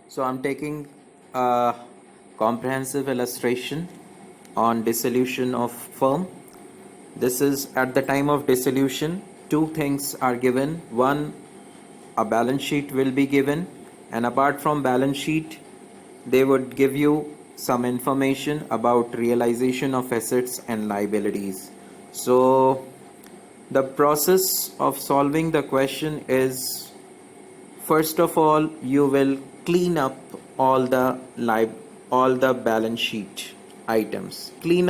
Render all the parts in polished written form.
So I'm taking a comprehensive illustration on dissolution of firm. This is at the time of dissolution, two things are given. One, a balance sheet will be given, and apart from balance sheet, they would give you some information about realization of assets and liabilities. So the process of solving the question is, first of all, you will clean up all the balance sheet items. Clean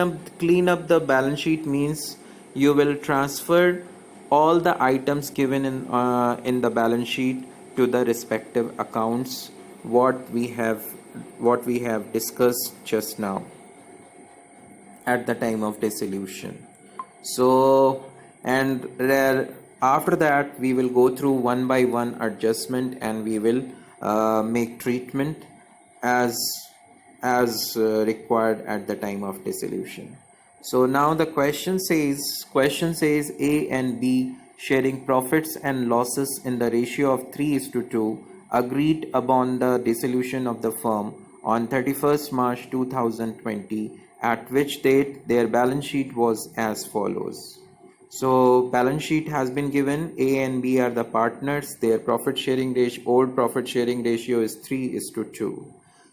up the balance sheet means you will transfer all the items given in the balance sheet to the respective accounts what we have discussed just now at the time of dissolution. So, and after that we will go through one by one adjustment, and we will make treatment as required at the time of dissolution. So now the question says A and B sharing profits and losses in the ratio of 3:2 agreed upon the dissolution of the firm on 31st March 2020, at which date their balance sheet was as follows. So balance sheet has been given. A and B are the partners. Their profit sharing ratio, old profit sharing ratio is 3:2.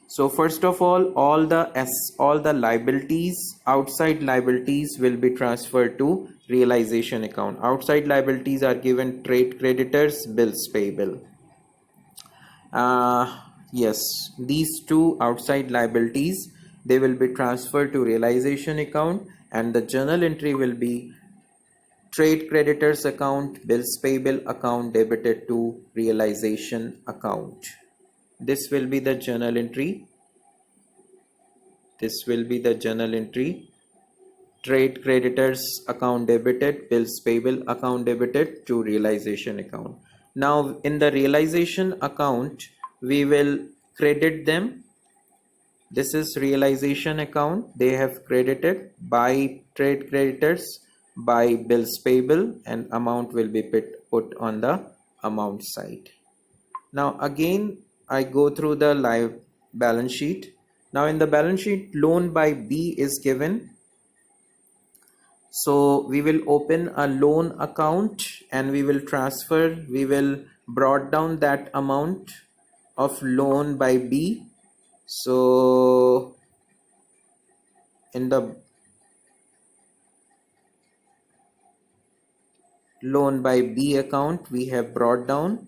So first of all the liabilities, outside liabilities will be transferred to realization account. Outside liabilities are given: trade creditors, bills payable. Yes, these two outside liabilities, they will be transferred to realization account, and the journal entry will be trade creditors account, bills payable account debited to realization account. This will be the journal entry. This will be the journal entry. Trade creditors account debited, bills payable account debited to realization account. Now in the realization account, we will credit them. This is realization account. They have credited by trade creditors, by bills payable, and amount will be put on the amount side. Now again, I go through the live balance sheet. Now in the balance sheet, loan by B is given. So we will open a loan account and we will brought down that amount of loan by B. So in the loan by B account, we have brought down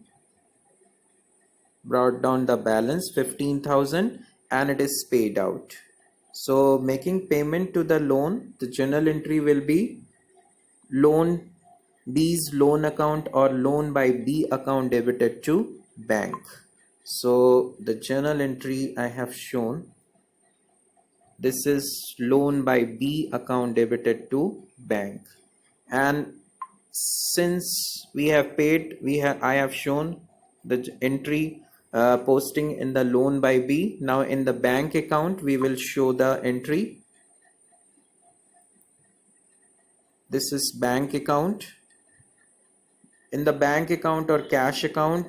the balance 15,000, and it is paid out. So making payment to the loan, the journal entry will be loan B's loan account or loan by B account debited to bank. So the journal entry I have shown, this is loan by B account debited to bank. And since we have paid, I have shown the entry posting in the loan by B. Now in the bank account, we will show the entry. This is bank account. In the bank account or cash account,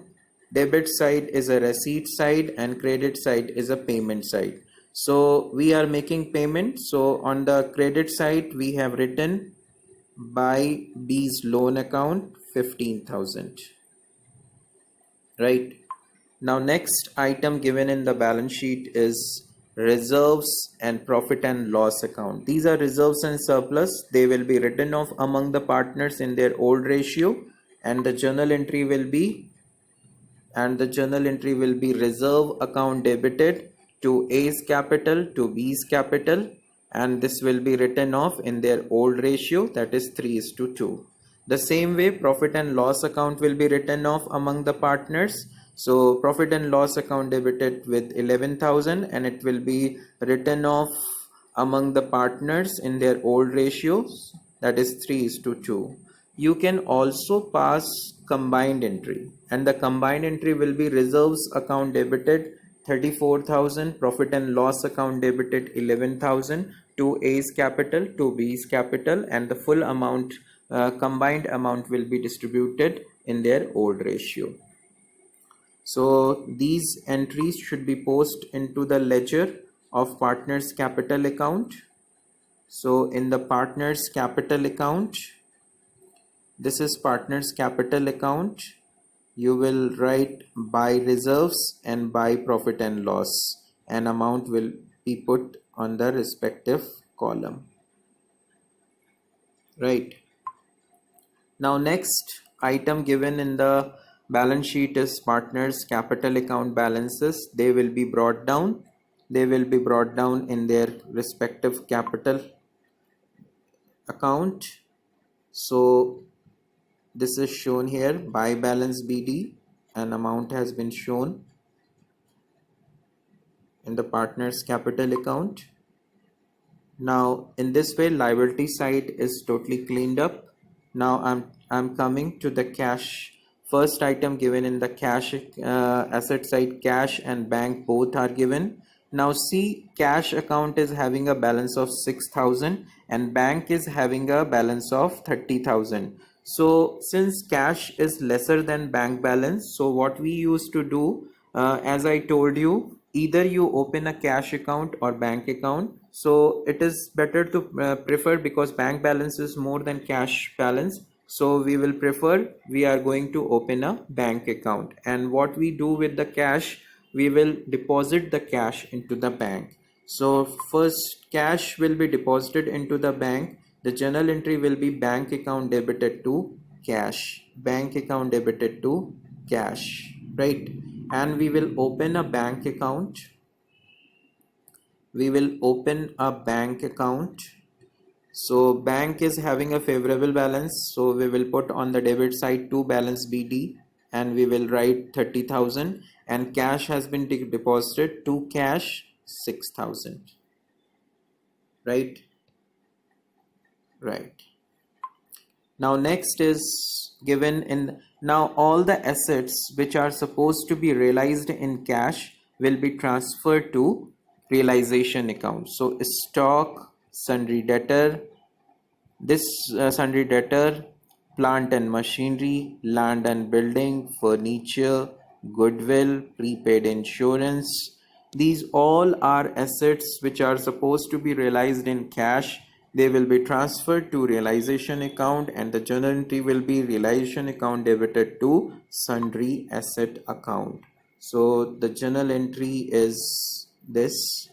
debit side is a receipt side and credit side is a payment side. So we are making payment. So on the credit side, we have written by B's loan account 15,000. Right. Now next item given in the balance sheet is reserves and profit and loss account. These are reserves and surplus. They will be written off among the partners in their old ratio, and the journal entry will be reserve account debited to A's capital to B's capital, and this will be written off in their old ratio, that is 3:2. The same way profit and loss account will be written off among the partners. So profit and loss account debited with 11,000, and it will be written off among the partners in their old ratios, that is 3:2. You can also pass combined entry, and the combined entry will be reserves account debited 34,000, profit and loss account debited 11,000 to A's capital to B's capital, and the full amount combined amount will be distributed in their old ratio. So these entries should be posted into the ledger of partners capital account. So in the partners capital account, this is partners capital account, you will write by reserves and by profit and loss, and amount will be put on the respective column. Right. Now next item given in the balance sheet is partners capital account balances. They will be brought down. They will be brought down in their respective capital account. So this is shown here by balance BD, an amount has been shown in the partners capital account. Now in this way liability side is totally cleaned up. Now I'm coming to the cash. First item given in the cash asset side, cash and bank both are given. Now see, cash account is having a balance of 6,000 and bank is having a balance of 30,000. So since cash is lesser than bank balance, so what we used to do, as I told you, either you open a cash account or bank account. So it is better to prefer, because bank balance is more than cash balance. So we will prefer, we are going to open a bank account, and what we do with the cash, we will deposit the cash into the bank. So first cash will be deposited into the bank. The journal entry will be bank account debited to cash, bank account debited to cash, right? And we will open a bank account. We will open a bank account. So bank is having a favorable balance, so we will put on the debit side to balance BD, and we will write 30,000, and cash has been deposited to cash 6,000, right? Right. Now next is given in, now all the assets which are supposed to be realized in cash will be transferred to realization account. So stock, sundry debtor, this sundry debtor, plant and machinery, land and building, furniture, goodwill, prepaid insurance, these all are assets which are supposed to be realized in cash. They will be transferred to realization account, and the journal entry will be realization account debited to sundry asset account. So the journal entry is this: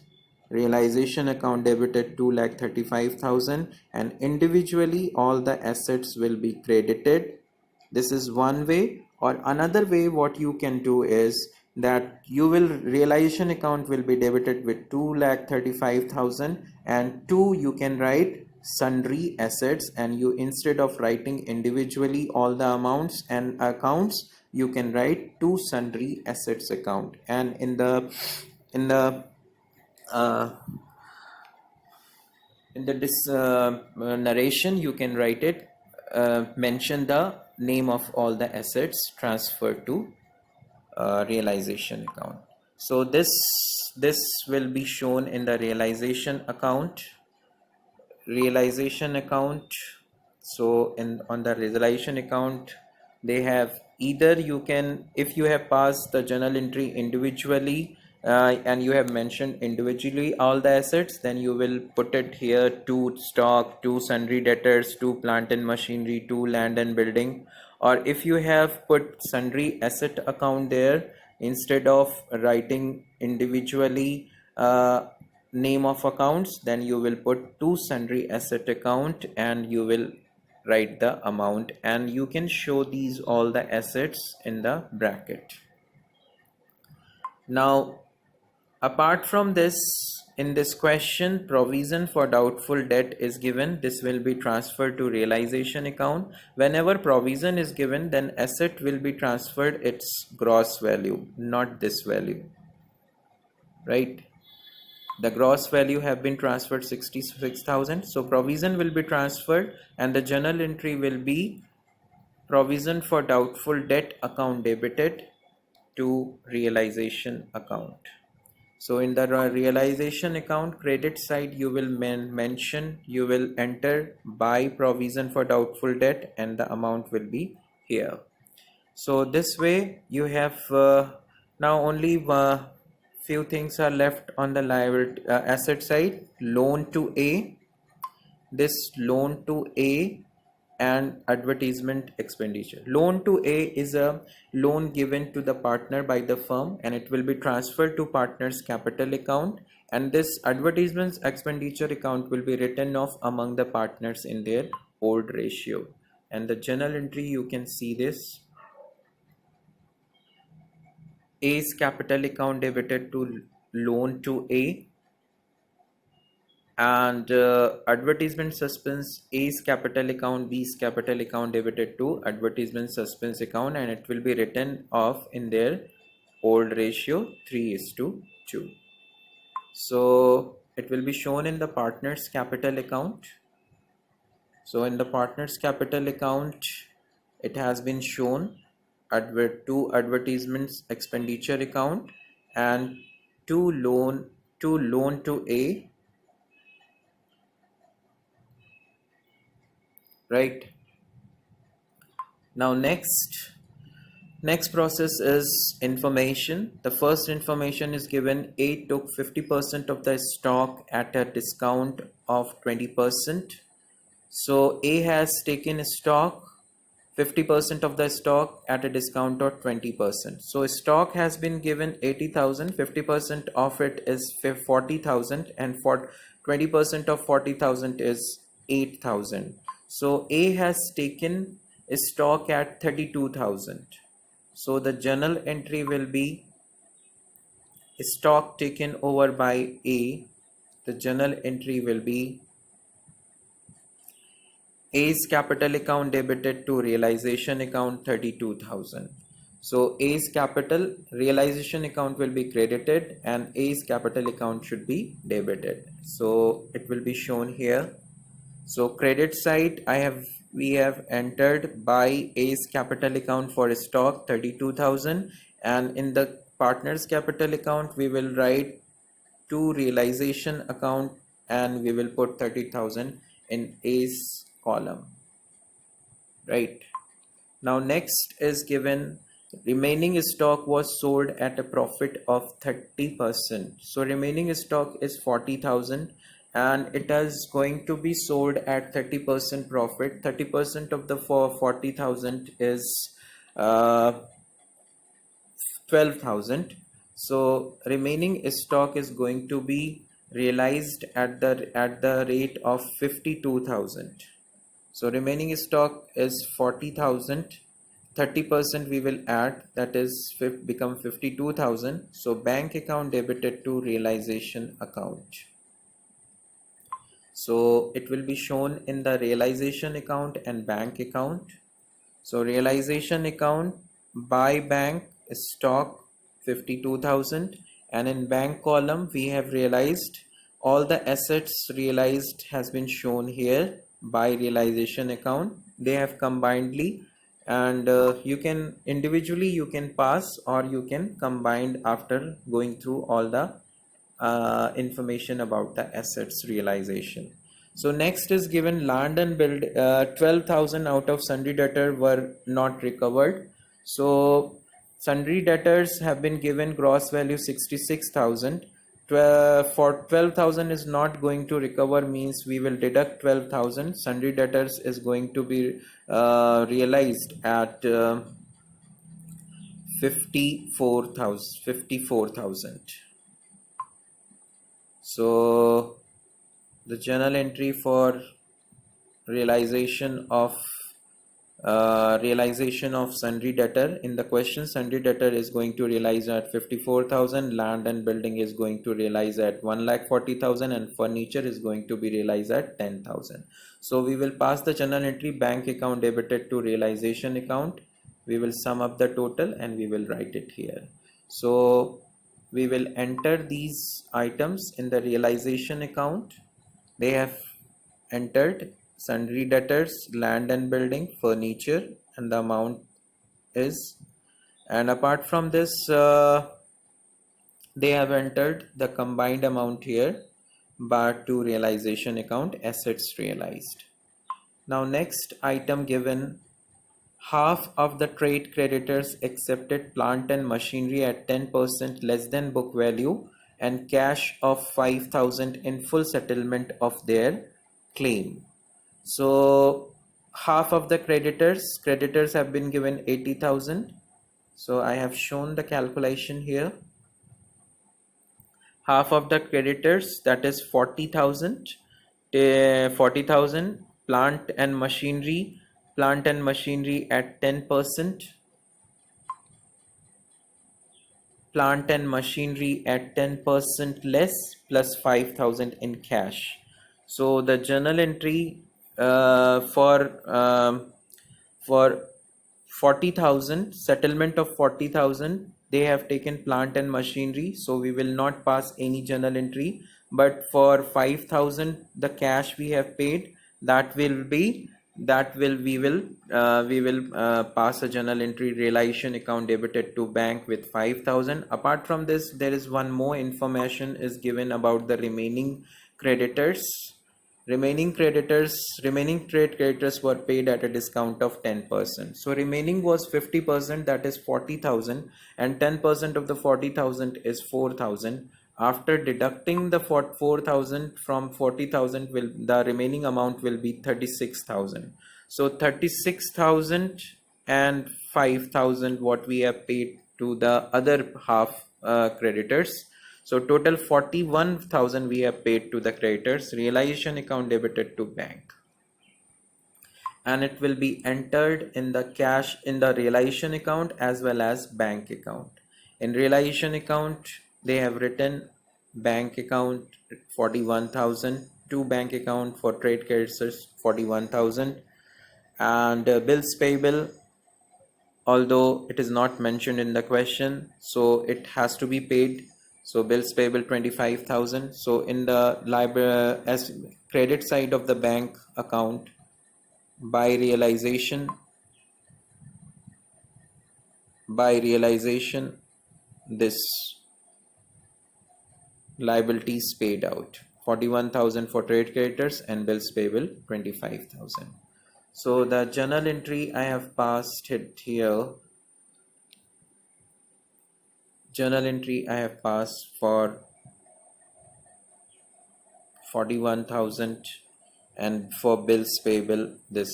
realization account debited 2,35,000, and individually all the assets will be credited. This is one way. Or another way what you can do is that you will, realization account will be debited with 2,35,000, and two, you can write sundry assets, and you, instead of writing individually all the amounts and accounts, you can write two sundry assets account, and in the uh, narration you can write it, mention the name of all the assets transferred to realization account. So this will be shown in the realization account. So on the realization account, they have, either you can, if you have passed the journal entry individually, and you have mentioned individually all the assets, then you will put it here: to stock, to sundry debtors, to plant and machinery, to land and building. Or if you have put sundry asset account there, instead of writing individually name of accounts, then you will put to sundry asset account, and you will write the amount, and you can show these all the assets in the bracket. Now apart from this, in this question, provision for doubtful debt is given. This will be transferred to realization account. Whenever provision is given, then asset will be transferred its gross value, not this value, right? The gross value have been transferred 66,000. So provision will be transferred, and the journal entry will be provision for doubtful debt account debited to realization account. So in the realization account credit side, you will mention, you will enter by provision for doubtful debt, and the amount will be here. So this way you have Now only few things are left on the liability asset side. Loan to A, this loan to A and advertisement expenditure. Loan to A is a loan given to the partner by the firm and it will be transferred to partner's capital account, and this advertisements expenditure account will be written off among the partners in their old ratio. And the journal entry, you can see this: A's capital account debited to loan to A, and advertisement suspense, A's capital account, B's capital account debited to advertisement suspense account, and it will be written off in their old ratio 3:2. So it will be shown in the partner's capital account. So in the partner's capital account, it has been shown two advertisements expenditure account and two loan to A, right? Now next process is information. The first information is given: A took 50% of the stock at a discount of 20%. So A has taken stock 50% of the stock at a discount of 20%. So stock has been given 80,000, 50% of it is 40,000, and for 20% of 40,000 is 8,000. So A has taken stock at 32,000. So the journal entry will be stock taken over by A. The journal entry will be A's capital account debited to realization account 32,000. So A's capital realization account will be credited and A's capital account should be debited. So it will be shown here. So credit side, we have entered by A's capital account for stock 32,000, and in the partner's capital account we will write to realization account and we will put 30,000 in A's column, right? Now next is given remaining stock was sold at a profit of 30%. So remaining stock is 40,000 and it is going to be sold at 30% profit. 30% of the 40,000 is 12,000. So remaining stock is going to be realized at the rate of 52,000. So remaining stock is 40,000. 30% we will add, that is become 52,000. So bank account debited to realization account. So it will be shown in the realization account and bank account. So realization account by bank stock 52,000, and in bank column we have realized all the assets realized has been shown here by realization account. They have combinedly, and you can individually you can pass or you can combine after going through all the information about the assets realization. So next is given land and build. 12,000 out of sundry debtor were not recovered. So sundry debtors have been given gross value 66,000. For 12,000 is not going to recover means we will deduct 12,000. Sundry debtors is going to be realized at 54,000. So the journal entry for realization of sundry debtor, in the question sundry debtor is going to realize at 54,000, land and building is going to realize at 1,40,000, and furniture is going to be realized at 10,000. So we will pass the journal entry bank account debited to realization account. We will sum up the total and we will write it here. So we will enter these items in the realization account. They have entered sundry debtors, land and building, furniture, and the amount is, and apart from this they have entered the combined amount here bar to realization account, assets realized. Now next item given Half of the trade creditors accepted plant and machinery at 10% less than book value and cash of 5,000 in full settlement of their claim. So half of the creditors have been given 80,000. So I have shown the calculation here. Half of the creditors, that is 40,000, 40,000 plant and machinery at 10%, plant and machinery at 10% less plus 5,000 in cash. So the journal entry for 40,000, settlement of 40,000, they have taken plant and machinery, so we will not pass any journal entry. But for 5,000, the cash we have paid, that will be, that will we will pass a journal entry, realization account debited to bank with 5,000. Apart from this, there is one more information is given about the remaining creditors. Remaining trade creditors were paid at a discount of 10%. So remaining was 50%, that is 40,000, and 10% of the 40,000 is 4,000. After deducting the 4,000 from 40,000, will the remaining amount will be 36,000. So 36,000 and 5,000 what we have paid to the other half creditors. So total 41,000 we have paid to the creditors, realization account debited to bank, and it will be entered in the cash in the realization account as well as bank account. In realization account, they have written bank account 41,000, to bank account for trade creditors 41,000, and bills payable, although it is not mentioned in the question, so it has to be paid. So bills payable 25,000. So in the library as credit side of the bank account, by realization this liabilities paid out 41,000 for trade creditors and bills payable 25,000. So the journal entry I have passed it here. Journal entry I have passed for 41,000, and for bills payable this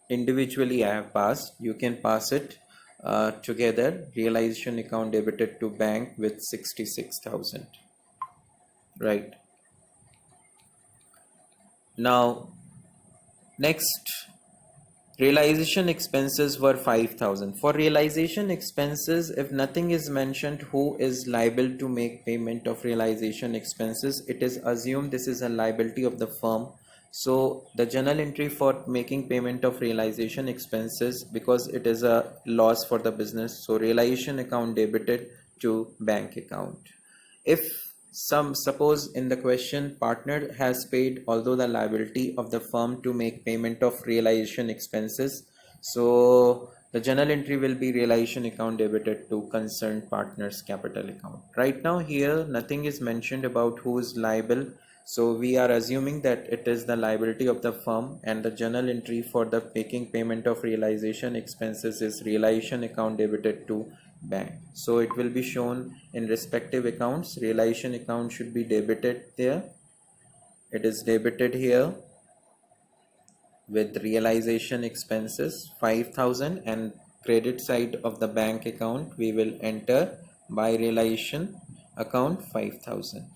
individually I have passed. You can pass it together, realization account debited to bank with 66,000. Right. Now next, realization expenses were 5,000. For realization expenses, if nothing is mentioned who is liable to make payment of realization expenses, it is assumed this is a liability of the firm. So the journal entry for making payment of realization expenses, because it is a loss for the business, so realization account debited to bank account. If suppose in the question partner has paid although the liability of the firm to make payment of realization expenses, so the journal entry will be realization account debited to concerned partners capital account. Right now here nothing is mentioned about who is liable, so we are assuming that it is the liability of the firm, and the journal entry for the making payment of realization expenses is realization account debited to bank. So it will be shown in respective accounts. Realization account should be debited there. It is debited here with realization expenses 5,000, and credit side of the bank account we will enter by realization account 5,000.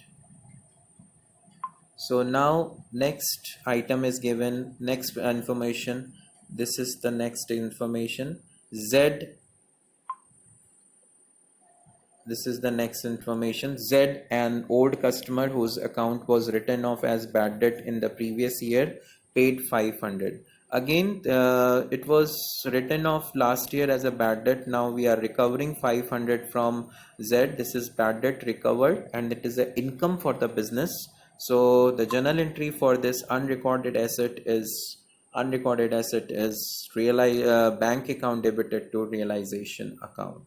So now next item is given, next information. This is the next information. This is the next information. Z, an old customer whose account was written off as bad debt in the previous year, paid 500. Again, it was written off last year as a bad debt. Now we are recovering 500 from Z. This is bad debt recovered, and it is an income for the business. So the journal entry for this unrecorded asset is bank account debited to realization account.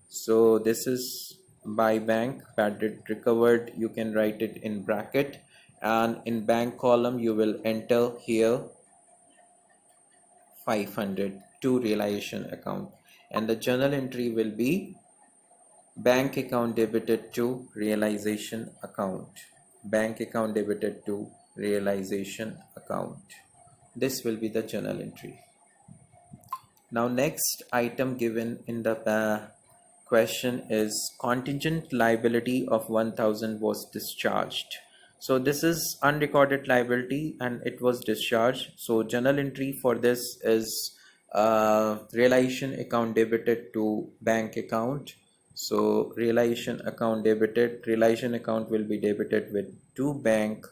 So this is by bank, bad debt recovered, you can write it in bracket, and in bank column you will enter here 500. to realization account, and the journal entry will be bank account debited to realization account. Bank account debited to realization account. This will be the journal entry. Now next item given in the question is contingent liability of 1000 was discharged. So this is unrecorded liability and it was discharged. So journal entry for this is realization account debited to bank account. So realization account debited, realization account will be debited with to bank,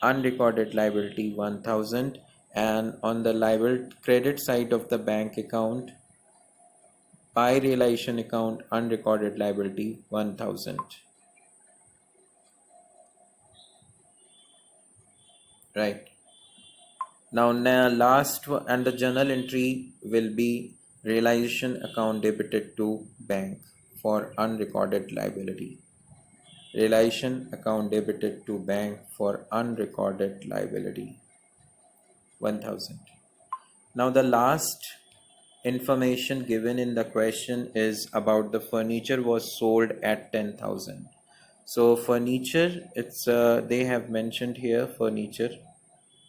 unrecorded liability 1000, and on the liability credit side of the bank account, by realization account, unrecorded liability 1000. Right. Now last one, and the journal entry will be realization account debited to bank for unrecorded liability. Realization account debited to bank for unrecorded liability 1000. Now the last information given in the question is about the furniture was sold at 10,000. So furniture, it's they have mentioned here furniture,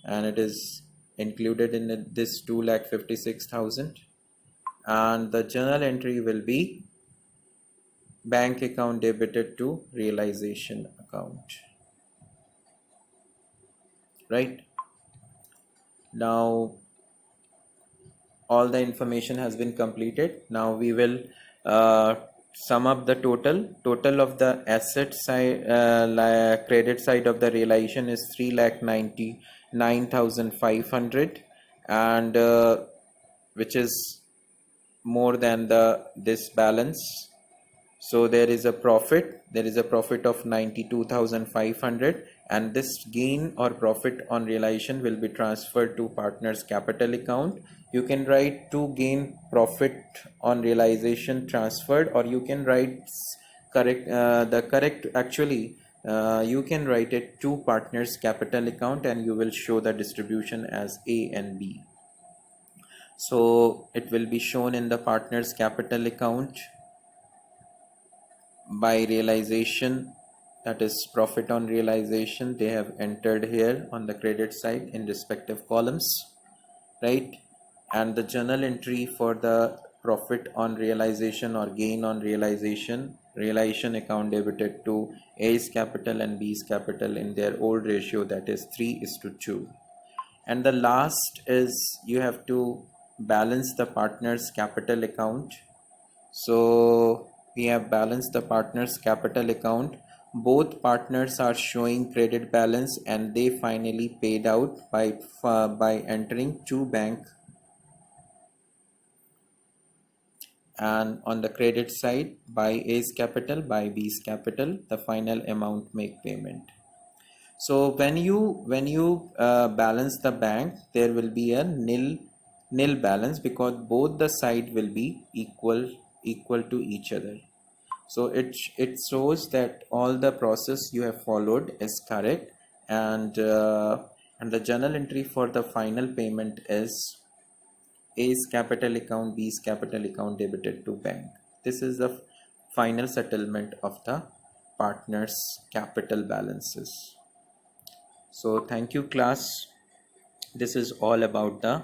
and it is included in this 2,56,000, and the journal entry will be bank account debited to realization account. Right. Now all the information has been completed. Now we will sum up the total of the asset side, credit side of the realization is 3,99,500, and which is more than this balance. So there is a profit of 92,500, and this gain or profit on realization will be transferred to partner's capital account. You can write to gain profit on realization transferred, or you can write you can write it to partner's capital account, and you will show the distribution as A and B. So it will be shown in the partner's capital account by realization, that is profit on realization, they have entered here on the credit side in respective columns, right? And the journal entry for the profit on realization or gain on realization account debited to A's capital and B's capital in their old ratio, that is 3:2. And the last is you have to balance the partner's capital account. So we have balanced the partner's capital account. Both partners are showing credit balance, and they finally paid out by entering to bank. And on the credit side, by A's capital, by B's capital, the final amount make payment. So when you balance the bank, there will be a nil balance, because both the side will be equal to each other. So it shows that all the process you have followed is correct, and the journal entry for the final payment is A's capital account, B's capital account debited to bank. This is the final settlement of the partners' capital balances. So thank you, class. This is all about the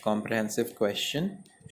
comprehensive question.